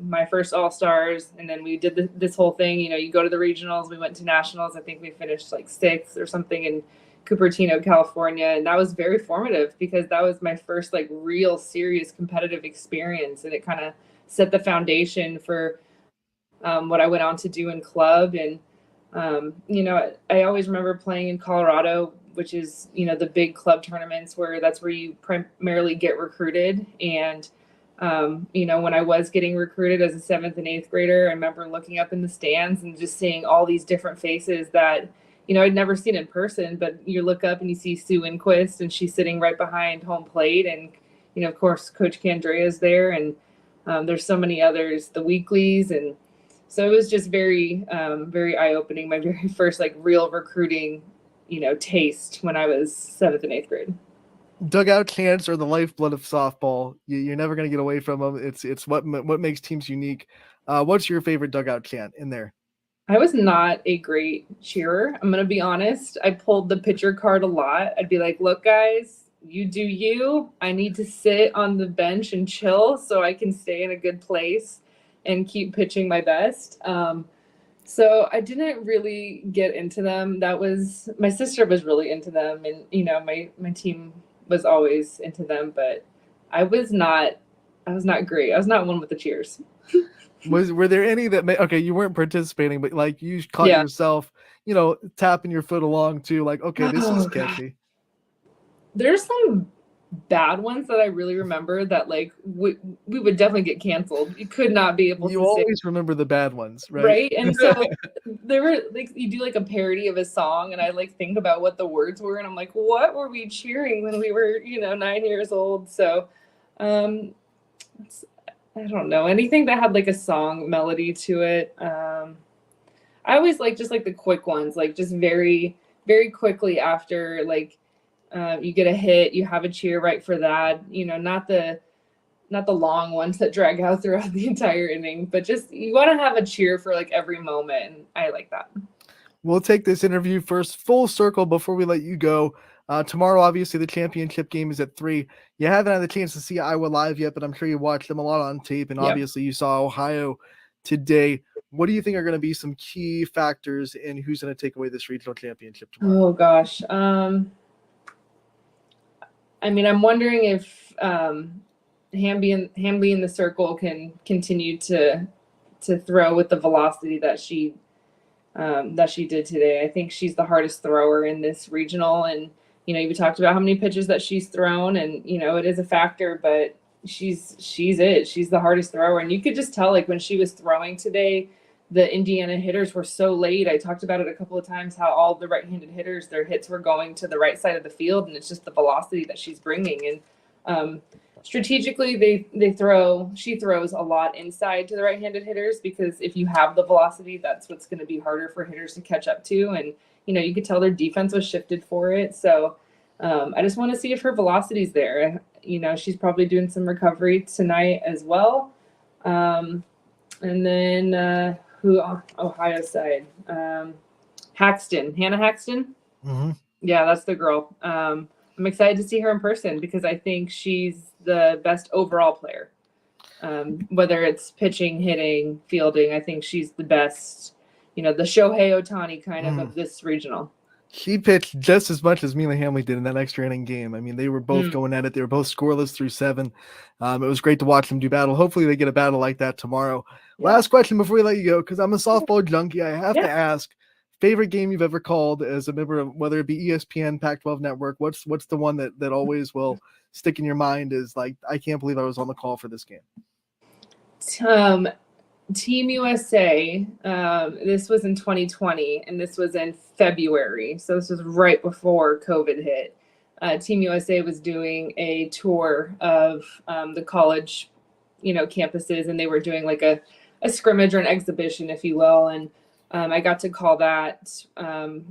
my first All-Stars. And then we did this whole thing, you go to the regionals, we went to nationals. I think we finished like 6th or something in Cupertino, California. And that was very formative because that was my first like real serious competitive experience. And it kind of set the foundation for what I went on to do in club. And I always remember playing in Colorado, which is, the big club tournaments that's where you primarily get recruited. And, when I was getting recruited as a 7th and 8th grader, I remember looking up in the stands and just seeing all these different faces that, I'd never seen in person, but you look up and you see Sue Inquist and she's sitting right behind home plate. And, of course, Coach Candrea's there. And there's so many others, the Weeklies. And so it was just very, very eye-opening. My very first like real recruiting, taste when I was 7th and 8th grade. Dugout chants are the lifeblood of softball. You're never going to get away from them. It's what makes teams unique. What's your favorite dugout chant in there? I was not a great cheerer. I'm going to be honest. I pulled the pitcher card a lot. I'd be like, look, guys, you do you. I need to sit on the bench and chill so I can stay in a good place and keep pitching my best. So I didn't really get into them. My sister was really into them. And, my team was always into them, but I was not great. I was not one with the cheers. Were there any that okay, you weren't participating, but like you caught yourself, tapping your foot along to like, okay, this is catchy. There's some bad ones that I really remember that like we would definitely get canceled. You could not be able to always remember the bad ones, right? Right. And so there were like you do like a parody of a song and I like think about what the words were and I'm like, what were we cheering when we were, 9 years old? So I don't know, anything that had like a song melody to it. I always like just like the quick ones, like just very, very quickly after like you get a hit, you have a cheer right for that, not the long ones that drag out throughout the entire inning, but just you want to have a cheer for like every moment. And I like that. We'll take this interview first full circle before we let you go. Tomorrow, obviously, the championship game is at 3. You haven't had the chance to see Iowa live yet, but I'm sure you watched them a lot on tape. And obviously, you saw Ohio today. What do you think are going to be some key factors in who's going to take away this regional championship tomorrow? Oh, gosh. I'm wondering if Hamby in the circle can continue to throw with the velocity that she did today. I think she's the hardest thrower in this regional. And, you talked about how many pitches that she's thrown and, it is a factor, but she's the hardest thrower. And you could just tell like when she was throwing today, the Indiana hitters were so late. I talked about it a couple of times, how all the right-handed hitters, their hits were going to the right side of the field. And it's just the velocity that she's bringing. And strategically, she throws a lot inside to the right-handed hitters because if you have the velocity, that's what's going to be harder for hitters to catch up to. And, you could tell their defense was shifted for it. So I just want to see if her velocity's there. She's probably doing some recovery tonight as well. And then Ohio side? Hannah Haxton. Mm-hmm. Yeah, that's the girl. I'm excited to see her in person because I think she's the best overall player. Whether it's pitching, hitting, fielding, I think she's the best, the Shohei Ohtani kind of this regional. She pitched just as much as Mila Hamley did in that extra inning game. I mean, they were both going at it. They were both scoreless through 7. It was great to watch them do battle. Hopefully they get a battle like that tomorrow. Yeah. Last question before we let you go, because I'm a softball junkie. I have to ask, favorite game you've ever called as a member of, whether it be ESPN, Pac-12 Network? What's the one that always will stick in your mind is like, I can't believe I was on the call for this game? Team USA. This was in 2020, and this was in February. So this was right before COVID hit. Team USA was doing a tour of the college, campuses, and they were doing like a scrimmage or an exhibition, if you will. And I got to call that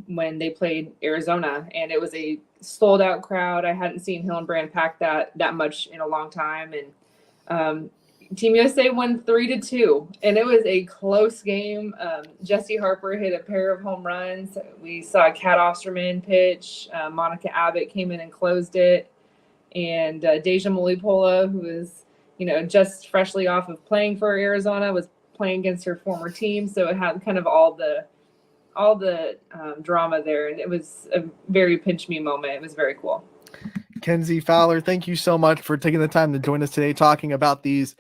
when they played Arizona, and it was a sold out crowd. I hadn't seen Hillenbrand pack that much in a long time. And Team USA won 3-2, and it was a close game. Jesse Harper hit a pair of home runs. We saw Kat Osterman pitch. Monica Abbott came in and closed it. And Deja Mulipola, who is, just freshly off of playing for Arizona, was playing against her former team. So it had kind of all the drama there. And it was a very pinch me moment. It was very cool. Kenzie Fowler, thank you so much for taking the time to join us today, talking about these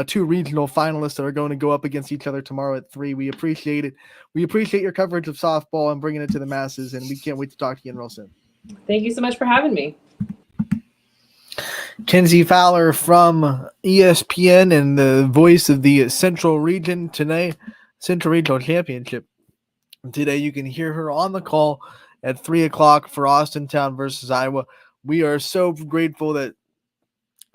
two regional finalists that are going to go up against each other tomorrow at 3. We appreciate it. We appreciate your coverage of softball and bringing it to the masses, and we can't wait to talk to you again real soon. Thank you so much for having me. Kenzie Fowler from ESPN and the voice of the Central Region today, Central Regional Championship. Today you can hear her on the call at 3 o'clock for Austintown versus Iowa. We are so grateful that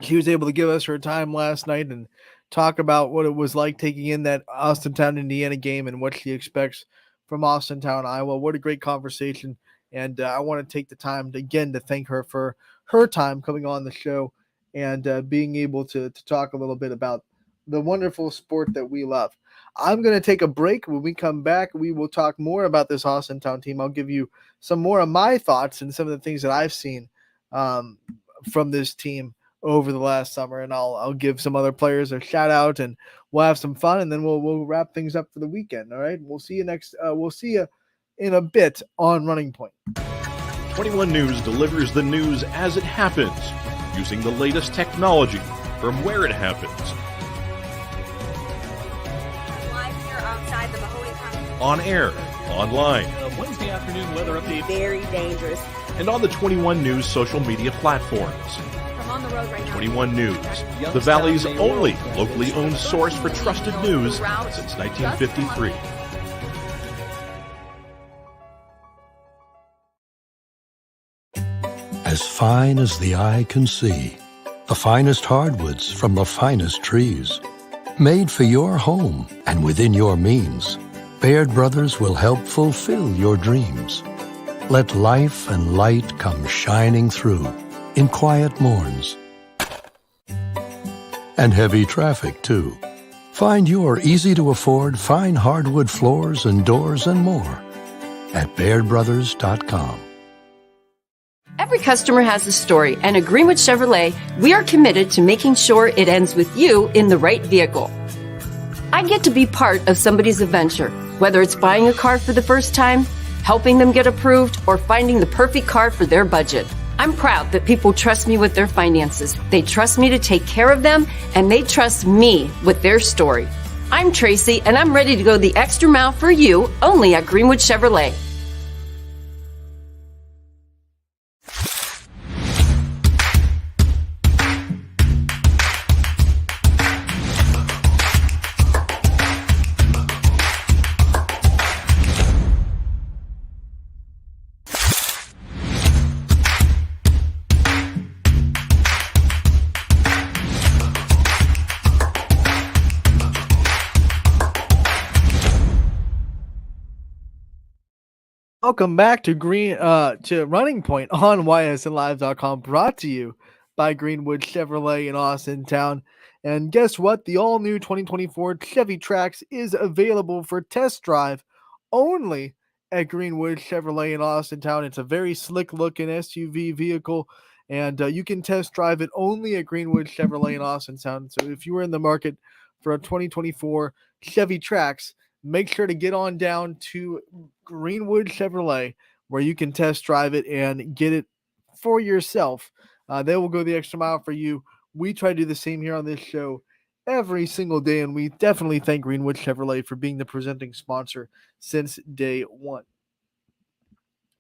she was able to give us her time last night and talk about what it was like taking in that Austintown, Indiana game and what she expects from Austintown, Iowa. What a great conversation. And I want to take the time to thank her for her time coming on the show and being able to talk a little bit about the wonderful sport that we love. I'm going to take a break. When we come back, we will talk more about this Austintown team. I'll give you some more of my thoughts and some of the things that I've seen from this team over the last summer, and I'll give some other players a shout out, and we'll have some fun, and then we'll wrap things up for the weekend. All right, we'll see you in a bit on Running Point. 21 News delivers the news as it happens, using the latest technology from where it happens. Live here outside the Mahoney County. On air, online, Wednesday afternoon weather update. Very dangerous. and on the 21 News social media platforms. From on the road right now. 21 News, the Valley's only locally owned source for trusted news since 1953. As fine as the eye can see, the finest hardwoods from the finest trees. Made for your home and within your means, Baird Brothers will help fulfill your dreams. Let life and light come shining through in quiet morns. And heavy traffic, too. Find your easy-to-afford fine hardwood floors and doors and more at BairdBrothers.com. Every customer has a story, and at Greenwood Chevrolet, we are committed to making sure it ends with you in the right vehicle. I get to be part of somebody's adventure, whether it's buying a car for the first time, helping them get approved, or finding the perfect car for their budget. I'm proud that people trust me with their finances. They trust me to take care of them, and they trust me with their story. I'm Tracy, and I'm ready to go the extra mile for you, only at Greenwood Chevrolet. Welcome back to Running Point on ysnlive.com, brought to you by Greenwood Chevrolet in Austintown. And guess what? The all-new 2024 Chevy Trax is available for test drive only at Greenwood Chevrolet in Austintown. It's a very slick-looking SUV vehicle, and you can test drive it only at Greenwood Chevrolet in Austintown. So if you were in the market for a 2024 Chevy Trax, make sure to get on down to Greenwood Chevrolet, where you can test drive it and get it for yourself. They will go the extra mile for you. We try to do the same here on this show every single day, and we definitely thank Greenwood Chevrolet for being the presenting sponsor since day one.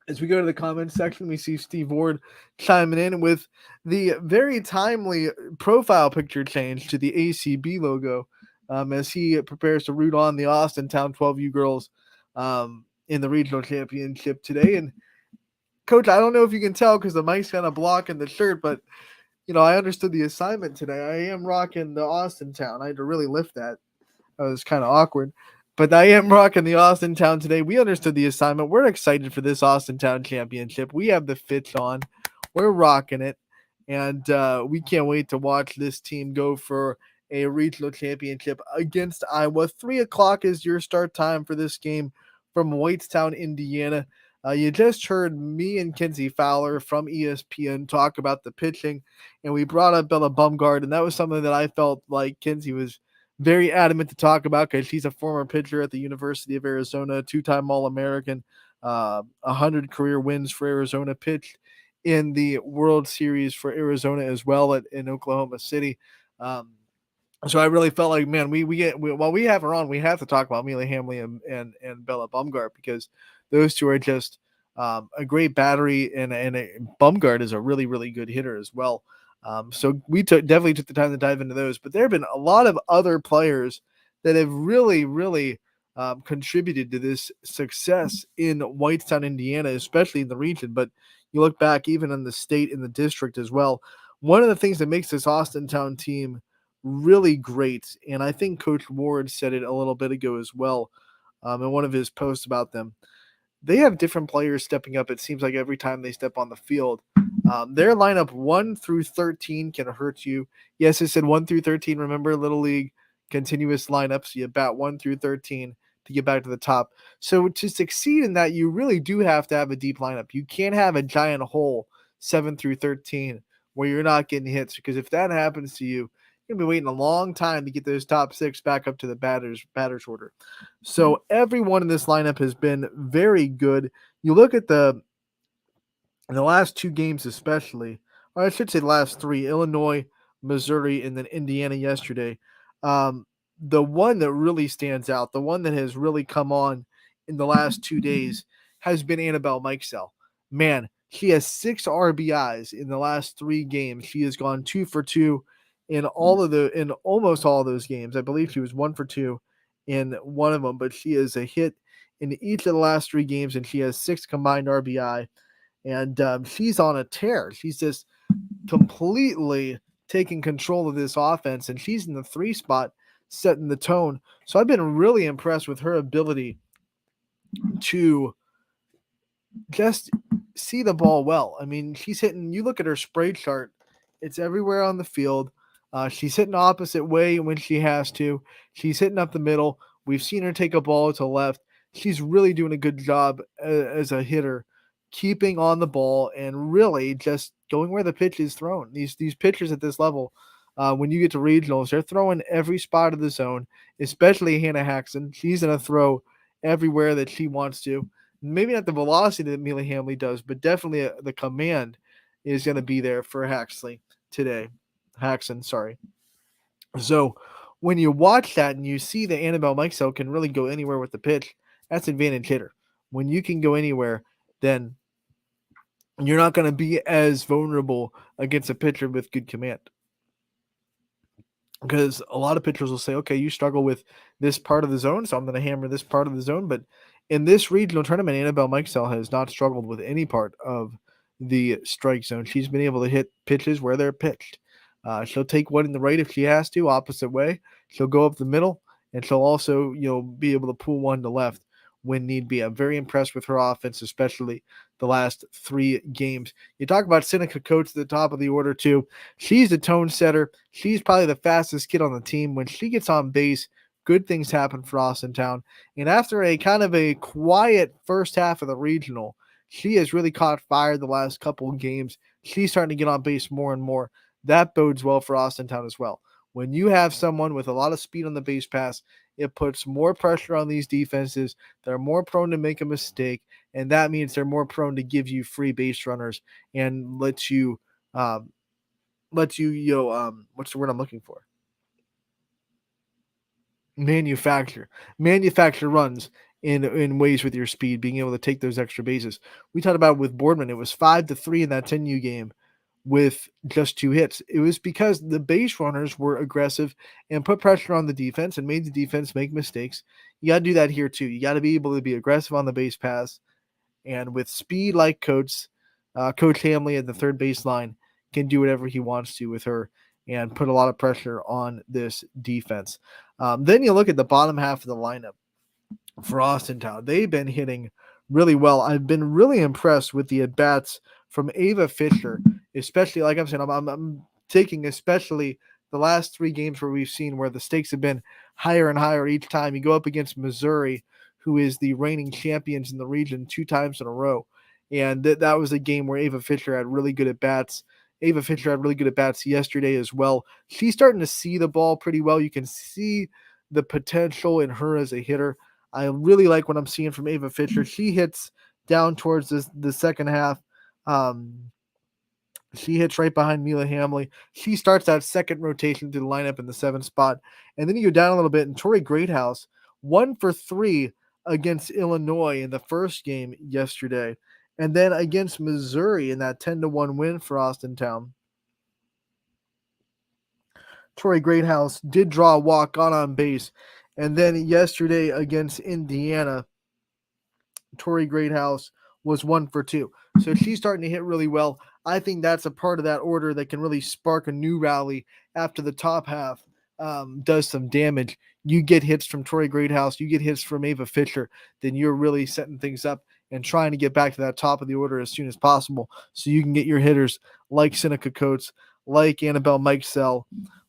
As we go to the comments section, we see Steve Ward chiming in with the very timely profile picture change to the ACB logo as he prepares to root on the Austintown 12U girls in the regional championship today. And Coach, I don't know if you can tell because the mic's kind of blocking the shirt, but I understood the assignment today. I am rocking the Austintown. I had to really lift that. That was kind of awkward. But I am rocking the Austintown today. We understood the assignment. We're excited for this Austintown championship. We have the fits on. We're rocking it. And we can't wait to watch this team go for a regional championship against Iowa. 3 o'clock is your start time for this game from Whitestown, Indiana. You just heard me and Kinsey Fowler from ESPN talk about the pitching, and we brought up Bella Bumgard, and that was something that I felt like Kinsey was very adamant to talk about because she's a former pitcher at the University of Arizona, 2-time All-American, 100 career wins for Arizona, pitched in the World Series for Arizona as well in Oklahoma City. So I really felt like, man, while we have her on, we have to talk about Amelia Hamley and Bella Bumgart because those two are just a great battery, and Bumgart is a really, really good hitter as well. So we definitely took the time to dive into those. But there have been a lot of other players that have really, really contributed to this success in Whitestown, Indiana, especially in the region. But you look back even in the state, in the district as well. One of the things that makes this Austintown team really great, and I think Coach Ward said it a little bit ago as well in one of his posts about them, they have different players stepping up. It seems like every time they step on the field, their lineup 1 through 13 can hurt you. Yes, it said 1 through 13. Remember, Little League continuous lineups. You bat 1 through 13 to get back to the top. So to succeed in that, you really do have to have a deep lineup. You can't have a giant hole 7 through 13 where you're not getting hits, because if that happens to you, you're going to be waiting a long time to get those top 6 back up to the batter's order. So everyone in this lineup has been very good. You look at the last 2 games especially, or I should say the last 3, Illinois, Missouri, and then Indiana yesterday. The one that really stands out, the one that has really come on in the last 2 days, has been Annabelle Mikesell. Man, she has 6 RBIs in the last 3 games. She has gone 2 for 2 in almost all of those games. I believe she was 1 for 2 in one of them, but she is a hit in each of the last 3 games, and she has 6 combined RBI. And she's on a tear. She's just completely taking control of this offense, and she's in the 3 spot, setting the tone. So I've been really impressed with her ability to just see the ball well. I mean, she's hitting, you look at her spray chart, it's everywhere on the field. She's hitting opposite way when she has to. She's hitting up the middle. We've seen her take a ball to left. She's really doing a good job as a hitter, keeping on the ball and really just going where the pitch is thrown. These pitchers at this level, when you get to regionals, they're throwing every spot of the zone, especially Hannah Haxon. She's going to throw everywhere that she wants to. Maybe not the velocity that Amelia Hamley does, but definitely the command is going to be there for Haxon, sorry. So when you watch that and you see that Annabelle Mikesell can really go anywhere with the pitch, that's advantage hitter. When you can go anywhere, then you're not going to be as vulnerable against a pitcher with good command. Because a lot of pitchers will say, okay, you struggle with this part of the zone, so I'm going to hammer this part of the zone. But in this regional tournament, Annabelle Mikesell has not struggled with any part of the strike zone. She's been able to hit pitches where they're pitched. She'll take one in the right if she has to, opposite way. She'll go up the middle, and she'll also, be able to pull one to left when need be. I'm very impressed with her offense, especially the last 3 games. You talk about Seneca Coates at the top of the order too. She's the tone setter. She's probably the fastest kid on the team. When she gets on base, good things happen for Austintown. And after a kind of a quiet first half of the regional, she has really caught fire the last couple of games. She's starting to get on base more and more. That bodes well for Austintown as well. When you have someone with a lot of speed on the base pass, it puts more pressure on these defenses. They're more prone to make a mistake, and that means they're more prone to give you free base runners and let you what's the word I'm looking for? Manufacture runs in ways with your speed, being able to take those extra bases. We talked about with Boardman, it was 5-3 in that 10U game with just 2 hits. It was because the base runners were aggressive and put pressure on the defense and made the defense make mistakes. You got to do that here too. You got to be able to be aggressive on the base pass, and with speed like Coach Hamley at the third baseline can do whatever he wants to with her and put a lot of pressure on this defense. Then you look at the bottom half of the lineup for Austintown. They've been hitting really well. I've been really impressed with the at-bats from Ava Fisher, especially, like I'm saying, I'm taking especially the last 3 games where we've seen where the stakes have been higher and higher each time. You go up against Missouri, who is the reigning champions in the region 2 times in a row. And that was a game where Ava Fisher had really good at-bats. Ava Fisher had really good at-bats yesterday as well. She's starting to see the ball pretty well. You can see the potential in her as a hitter. I really like what I'm seeing from Ava Fisher. She hits down towards the second half. She hits right behind Mila Hamley. She starts that second rotation to the lineup in the 7th spot. And then you go down a little bit, and Tori Greathouse, 1 for 3 against Illinois in the first game yesterday. And then against Missouri in that 10-1 win for Austintown. Tori Greathouse did draw a walk, got on base. And then yesterday against Indiana, Tori Greathouse was 1 for 2. So she's starting to hit really well. I think that's a part of that order that can really spark a new rally after the top half does some damage. You get hits from Tori Greathouse, you get hits from Ava Fisher, then you're really setting things up and trying to get back to that top of the order as soon as possible so you can get your hitters like Seneca Coates, like Annabelle Mikesell,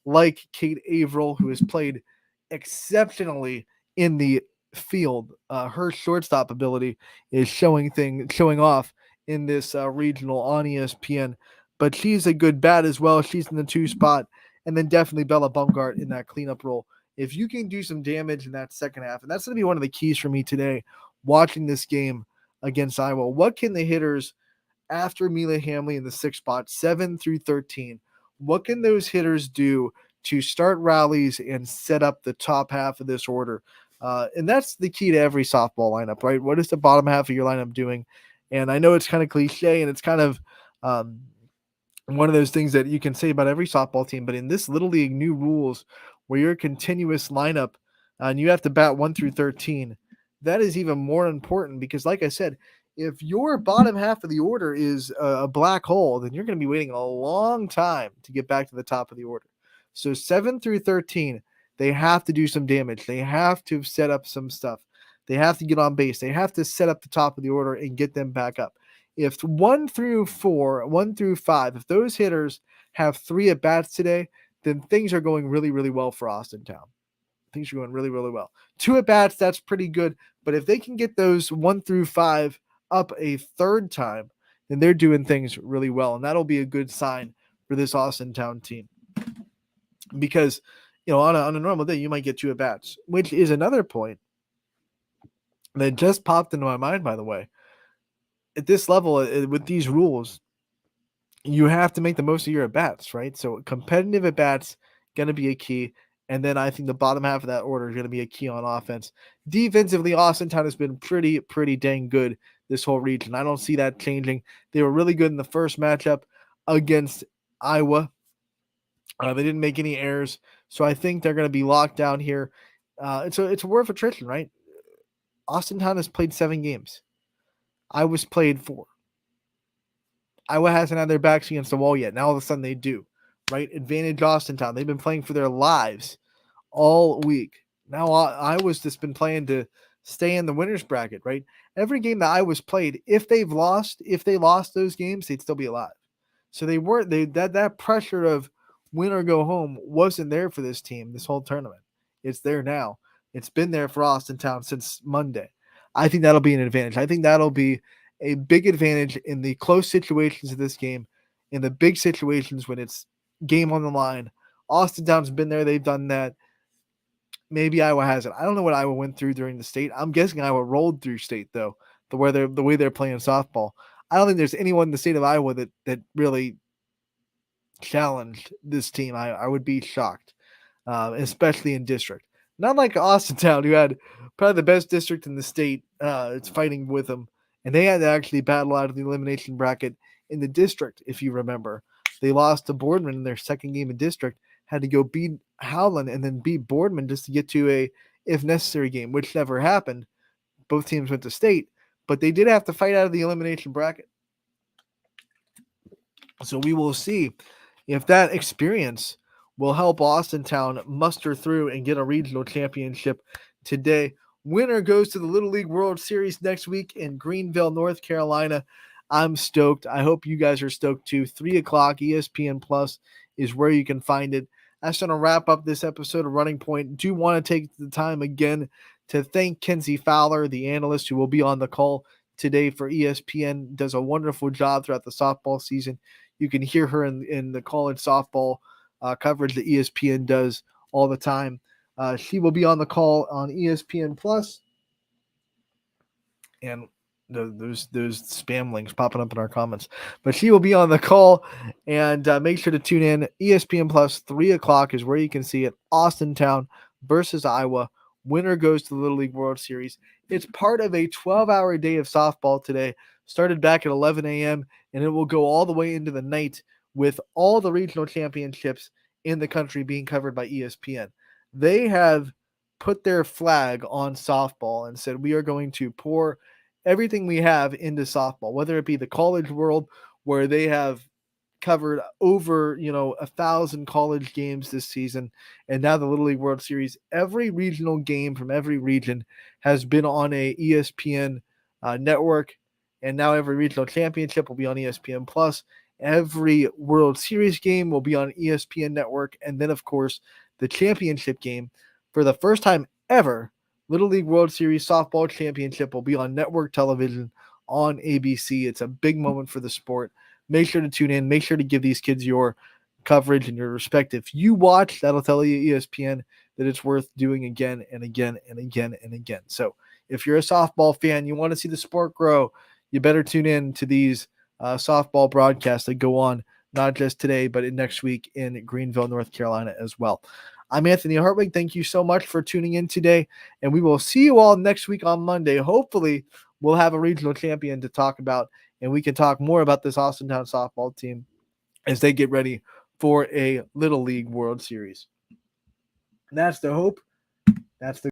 like Kate Averill, who has played exceptionally in the field. Her shortstop ability is showing off in this regional on ESPN, but she's a good bat as well. She's in the 2 spot, and then definitely Bella Bumgart in that cleanup role. If you can do some damage in that second half, and that's going to be one of the keys for me today, watching this game against Iowa. What can the hitters after Mila Hamley in the 6th spot, 7 through 13, what can those hitters do to start rallies and set up the top half of this order? And that's the key to every softball lineup, right? What is the bottom half of your lineup doing? And I know it's kind of cliche and it's kind of one of those things that you can say about every softball team, but in this Little League new rules where you're a continuous lineup and you have to bat 1 through 13, that is even more important because, like I said, if your bottom half of the order is a black hole, then you're going to be waiting a long time to get back to the top of the order. So 7 through 13, they have to do some damage. They have to set up some stuff. They have to get on base. They have to set up the top of the order and get them back up. If 1 through 4, 1 through 5, if those hitters have 3 at-bats today, then things are going really, really well for Austintown. Things are going really, really well. 2 at-bats, that's pretty good. But if they can get those 1 through 5 up a third time, then they're doing things really well. And that'll be a good sign for this Austintown team. Because, on a normal day, you might get 2 at-bats, which is another point that just popped into my mind, by the way. At this level, with these rules, you have to make the most of your at-bats, right? So competitive at-bats going to be a key. And then I think the bottom half of that order is going to be a key on offense. Defensively, Austintown has been pretty dang good this whole region. I don't see that changing. They were really good in the first matchup against Iowa. They didn't make any errors. So I think they're going to be locked down here. It's a war of attrition, right? Austintown has played 7 games. Iowa's played 4. Iowa hasn't had their backs against the wall yet. Now all of a sudden they do, right? Advantage Austintown. They've been playing for their lives all week. Now Iowa's just been playing to stay in the winner's bracket, right? Every game that Iowa's played, if they lost those games, they'd still be alive. So that pressure of win or go home wasn't there for this team this whole tournament. It's there now. It's been there for Austintown since Monday. I think that'll be an advantage. I think that'll be a big advantage in the close situations of this game, in the big situations when it's game on the line. Austintown's been there. They've done that. Maybe Iowa hasn't. I don't know what Iowa went through during the state. I'm guessing Iowa rolled through state, though, the way they're playing softball. I don't think there's anyone in the state of Iowa that really challenged this team. I would be shocked, especially in district. Not like Austintown, who had probably the best district in the state. It's fighting with them, and they had to actually battle out of the elimination bracket in the district. If you remember, they lost to Boardman in their second game in district. Had to go beat Howland and then beat Boardman just to get to a if necessary game, which never happened. Both teams went to state, but they did have to fight out of the elimination bracket. So we will see if that experience will help Austintown muster through and get a regional championship today. Winner goes to the Little League World Series next week in Greenville, North Carolina. I'm stoked. I hope you guys are stoked too. 3 o'clock ESPN Plus is where you can find it. That's going to wrap up this episode of Running Point. Do want to take the time again to thank Kenzie Fowler, the analyst who will be on the call today for ESPN. Does a wonderful job throughout the softball season. You can hear her in the college softball coverage that ESPN does all the time. She will be on the call on ESPN Plus. And those spam links popping up in our comments. But she will be on the call, and make sure to tune in. ESPN Plus, 3 o'clock is where you can see it. Austintown versus Iowa. Winner goes to the Little League World Series. It's part of a 12-hour day of softball today. Started back at 11 a.m., and it will go all the way into the night with all the regional championships in the country being covered by ESPN. They have put their flag on softball and said, we are going to pour everything we have into softball, whether it be the college world, where they have covered over 1,000 college games this season, and now the Little League World Series. Every regional game from every region has been on a ESPN network, and now every regional championship will be on ESPN Plus. Every World Series game will be on ESPN network, and then of course the championship game, for the first time ever, Little League World Series softball championship will be on network television on ABC. It's a big moment for the sport. Make sure to tune in. Make sure to give these kids your coverage and your respect. If you watch, that'll tell you, ESPN, that it's worth doing again and again and again and again. So if you're a softball fan, you want to see the sport grow, you better tune in to these softball broadcasts that go on not just today, but next week in Greenville, North Carolina as well. I'm Anthony Hartwig. Thank you so much for tuning in today, and we will see you all next week on Monday. Hopefully, we'll have a regional champion to talk about, and we can talk more about this Austintown softball team as they get ready for a Little League World Series. And that's the hope. That's the